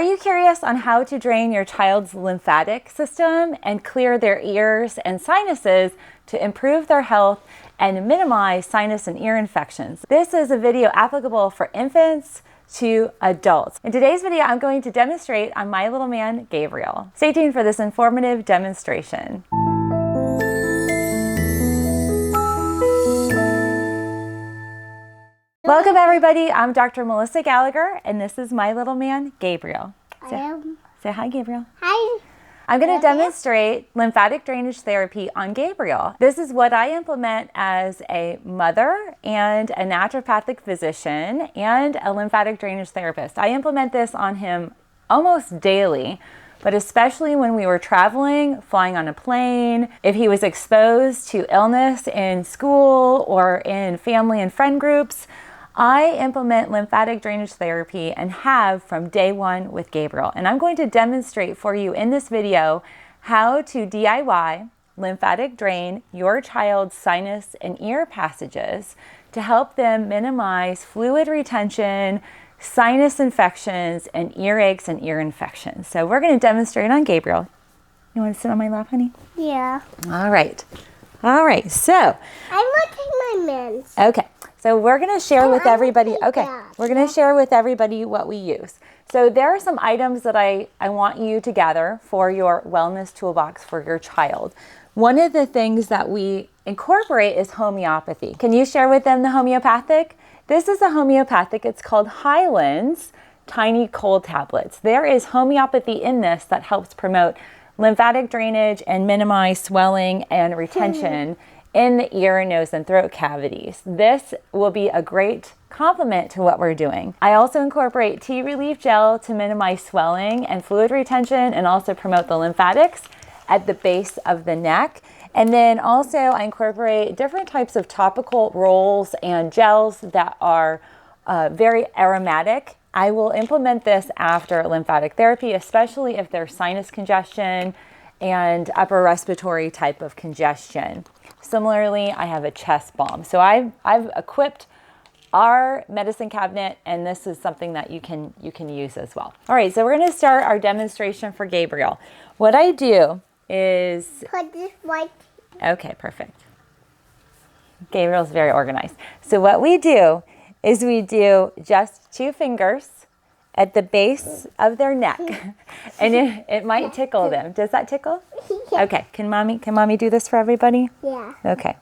you curious on how to drain your child's lymphatic system and clear their ears and sinuses to improve their health and minimize sinus and ear infections? This is a video applicable for infants to adults. In today's video, I'm going to demonstrate on my little man, Gabriel. Stay tuned for this informative demonstration. Welcome everybody, I'm Dr. Melissa Gallagher, and this is my little man, Gabriel. Say hi, Gabriel. Hi. I'm going to demonstrate lymphatic drainage therapy on Gabriel. This is what I implement as a mother and a naturopathic physician and a lymphatic drainage therapist. I implement this on him almost daily, but especially when we were traveling, flying on a plane, if he was exposed to illness in school or in family and friend groups, I implement lymphatic drainage therapy and have from day one with Gabriel. And I'm going to demonstrate for you in this video how to DIY lymphatic drain your child's sinus and ear passages to help them minimize fluid retention, sinus infections, and earaches and ear infections. So we're going to demonstrate on Gabriel. You want to sit on my lap, honey? Yeah. All right. All right. So I want to take my meds. Okay. So we're going to share with everybody, we're going to share with everybody what we use. So there are some items that I want you to gather for your wellness toolbox for your child. One of the things that we incorporate is homeopathy. Can you share with them the homeopathic? This is a homeopathic. It's called HYLANDS tiny cold tablets. There is homeopathy in this that helps promote lymphatic drainage and minimize swelling and retention in the ear, nose, and throat cavities. This will be a great complement to what we're doing. I also incorporate tea relief gel to minimize swelling and fluid retention and also promote the lymphatics at the base of the neck. And then also I incorporate different types of topical rolls and gels that are very aromatic. I will implement this after lymphatic therapy, especially if there's sinus congestion and upper respiratory type of congestion. Similarly, I have a chest balm. So I've equipped our medicine cabinet, and this is something that you can use as well. All right, so we're going to start our demonstration for Gabriel. What I do is Put this right. Okay, perfect. Gabriel's very organized. So what we do is we do just 2 fingers at the base of their neck, and it might tickle them. Does that tickle? Yeah. Okay, can mommy do this for everybody? Yeah. Okay.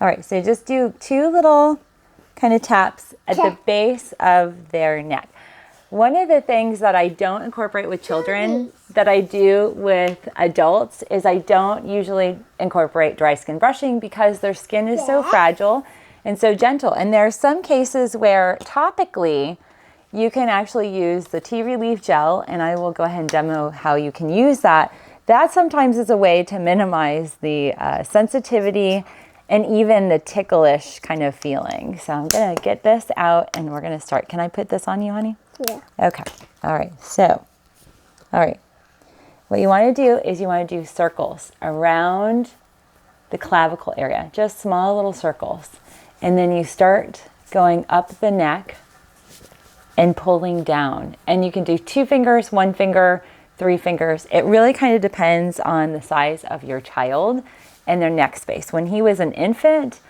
All right, so just do 2 little kind of taps at the base of their neck. One of the things that I don't incorporate with children that I do with adults is I don't usually incorporate dry skin brushing because their skin is so fragile and so gentle. And there are some cases where topically you can actually use the tea relief gel, and I will go ahead and demo how you can use that. That sometimes is a way to minimize the sensitivity and even the ticklish kind of feeling. So I'm gonna get this out and we're gonna start. Can I put this on you, honey? Yeah. Okay, all right, so, all right. What you wanna do is you wanna do circles around the clavicle area, just small little circles. And then you start going up the neck and pulling down. And you can do 2 fingers, 1 finger, 3 fingers. It really kind of depends on the size of your child and their neck space. When he was an infant,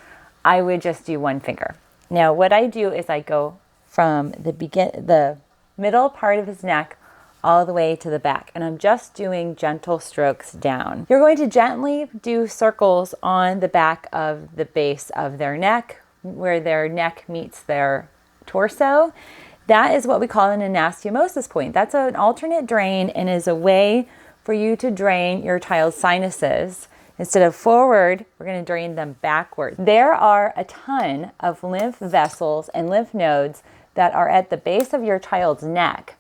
I would just do 1 finger. Now what I do is I go from the middle part of his neck all the way to the back, and I'm just doing gentle strokes down. You're going to gently do circles on the back of the base of their neck, where their neck meets their torso. That is what we call an anastomosis point. That's an alternate drain and is a way for you to drain your child's sinuses. Instead of forward, we're going to drain them backward. There are a ton of lymph vessels and lymph nodes that are at the base of your child's neck.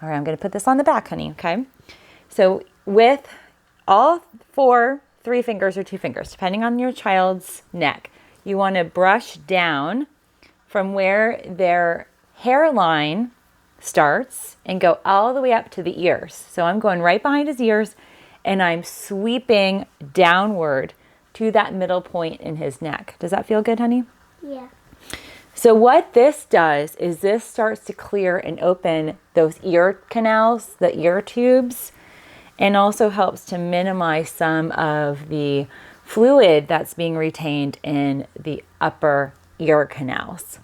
All right, I'm going to put this on the back, honey, okay? So with all 4, 3 fingers or 2 fingers, depending on your child's neck, you want to brush down from where their hairline starts and go all the way up to the ears. So I'm going right behind his ears and I'm sweeping downward to that middle point in his neck. Does that feel good, honey? Yeah. So what this does is this starts to clear and open those ear canals, the ear tubes, and also helps to minimize some of the fluid that's being retained in the upper ear canals.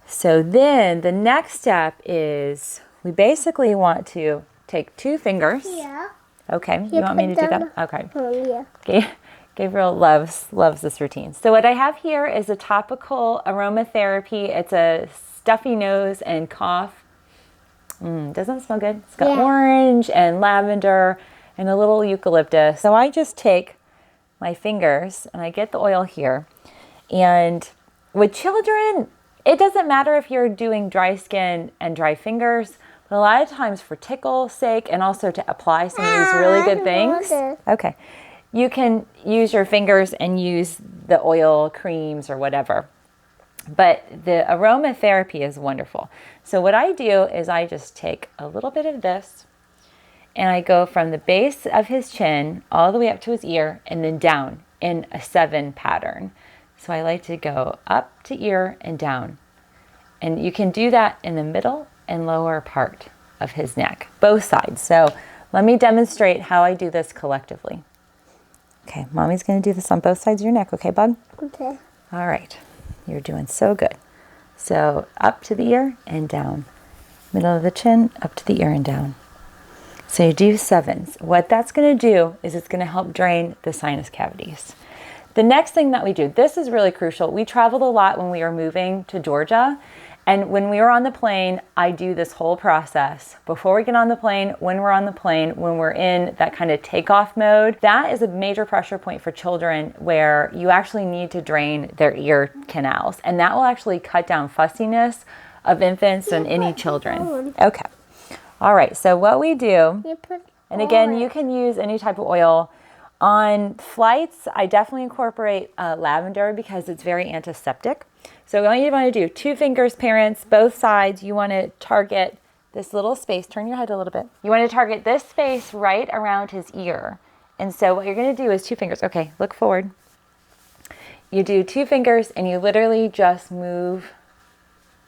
So then the next step is we basically want to take 2 fingers. Yeah. Okay, you want me to do that? Okay. Yeah. Okay. Gabriel loves this routine. So what I have here is a topical aromatherapy. It's a stuffy nose and cough. Doesn't smell good. It's got orange and lavender and a little eucalyptus. So I just take my fingers and I get the oil here. And with children, it doesn't matter if you're doing dry skin and dry fingers, but a lot of times for tickle's sake and also to apply some of these really good things. Okay. You can use your fingers and use the oil creams or whatever. But the aromatherapy is wonderful. So what I do is I just take a little bit of this and I go from the base of his chin all the way up to his ear and then down in a 7 pattern. So I like to go up to ear and down. And you can do that in the middle and lower part of his neck, both sides. So let me demonstrate how I do this collectively. Okay, Mommy's going to do this on both sides of your neck. Okay, bud? Okay. All right. You're doing so good. So up to the ear and down. Middle of the chin, up to the ear and down. So you do 7s. What that's going to do is it's going to help drain the sinus cavities. The next thing that we do, this is really crucial. We traveled a lot when we were moving to Georgia. And when we were on the plane, I do this whole process. Before we get on the plane, when we're on the plane, when we're in that kind of takeoff mode, that is a major pressure point for children where you actually need to drain their ear canals. And that will actually cut down fussiness of infants and any children. Okay. All right. So what we do, and again, you can use any type of oil. On flights, I definitely incorporate lavender because it's very antiseptic. So what you want to do, 2 fingers, parents, both sides, you want to target this little space. Turn your head a little bit. You want to target this space right around his ear. And so what you're going to do is 2 fingers. Okay, look forward. You do 2 fingers and you literally just move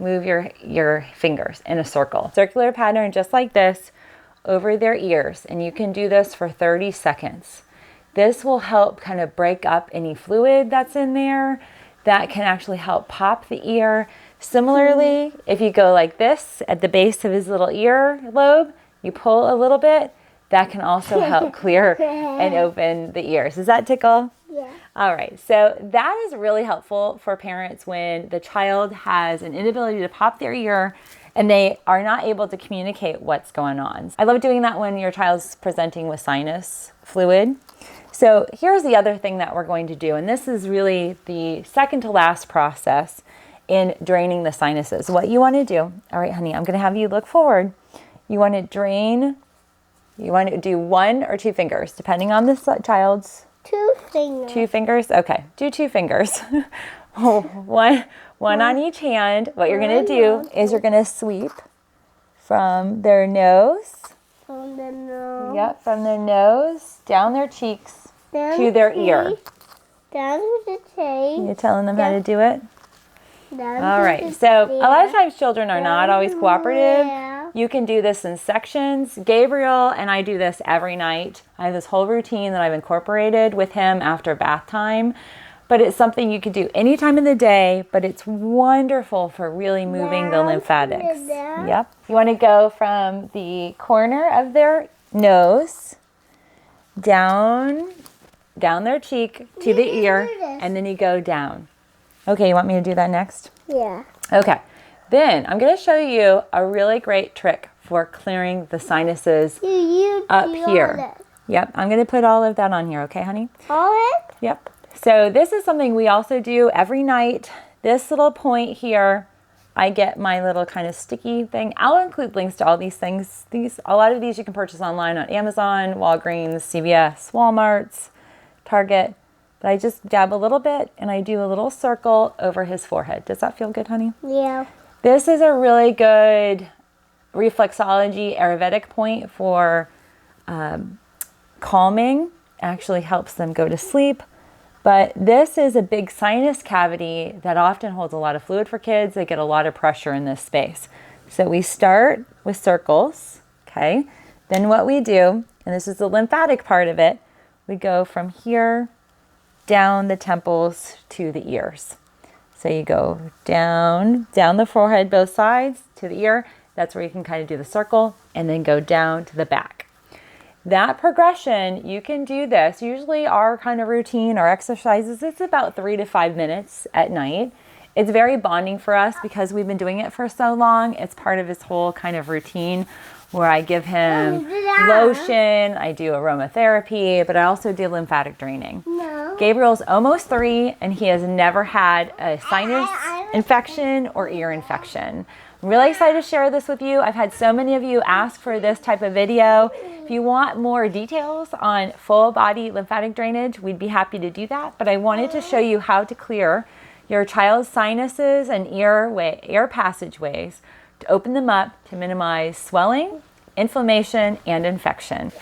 your fingers in a circle. Circular pattern just like this over their ears. And you can do this for 30 seconds. This will help kind of break up any fluid that's in there. That can actually help pop the ear. Similarly, if you go like this at the base of his little ear lobe, you pull a little bit, that can also help clear and open the ears. Does that tickle? Yeah. All right, so that is really helpful for parents when the child has an inability to pop their ear and they are not able to communicate what's going on. I love doing that when your child's presenting with sinus fluid. So here's the other thing that we're going to do, and this is really the second to last process in draining the sinuses. What you want to do, all right, honey, I'm going to have you look forward. You want to drain, you want to do 1 or 2 fingers, depending on the child's. 2 fingers. 2 fingers? Okay, do 2 fingers. one on each hand. What you're going to do is you're going to sweep from their nose. From the nose. Yep, from their nose, down their cheeks, to their ear. Down to the tail. You're telling them how to do it? Down All to right, the so tail. a lot of times children are not always cooperative. Yeah. You can do this in sections. Gabriel and I do this every night. I have this whole routine that I've incorporated with him after bath time. But it's something you could do any time of the day, but it's wonderful for really moving the lymphatics. Yep. You want to go from the corner of their nose down their cheek to the ear, and then you go down. Okay, you want me to do that next? Yeah. Okay. Then I'm going to show you a really great trick for clearing the sinuses You up do here. all it. Yep. I'm going to put all of that on here. Okay, honey? All it? Yep. So this is something we also do every night. This little point here, I get my little kind of sticky thing. I'll include links to all these things. A lot of these you can purchase online on Amazon, Walgreens, CVS, Walmart's, Target. But I just dab a little bit and I do a little circle over his forehead. Does that feel good, honey? Yeah. This is a really good reflexology Ayurvedic point for calming. Actually helps them go to sleep. But this is a big sinus cavity that often holds a lot of fluid for kids. They get a lot of pressure in this space. So we start with circles, okay? Then what we do, and this is the lymphatic part of it, we go from here down the temples to the ears. So you go down the forehead, both sides to the ear. That's where you can kind of do the circle, and then go down to the back. That progression, you can do this. Usually our kind of routine, our exercises, it's about 3 to 5 minutes at night. It's very bonding for us because we've been doing it for so long. It's part of his whole kind of routine where I give him lotion, I do aromatherapy, but I also do lymphatic draining. No. Gabriel's almost 3 and he has never had a sinus infection or ear infection. I'm really excited to share this with you. I've had so many of you ask for this type of video. If you want more details on full body lymphatic drainage, we'd be happy to do that. But I wanted to show you how to clear your child's sinuses and air passageways to open them up to minimize swelling, inflammation, and infection.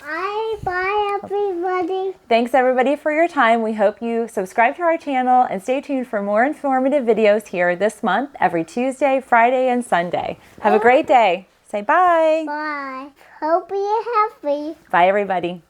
Bye, everybody. Thanks everybody for your time. We hope you subscribe to our channel and stay tuned for more informative videos here this month, every Tuesday, Friday, and Sunday. Have a great day. Say bye. Bye. Hope you're happy. Bye everybody.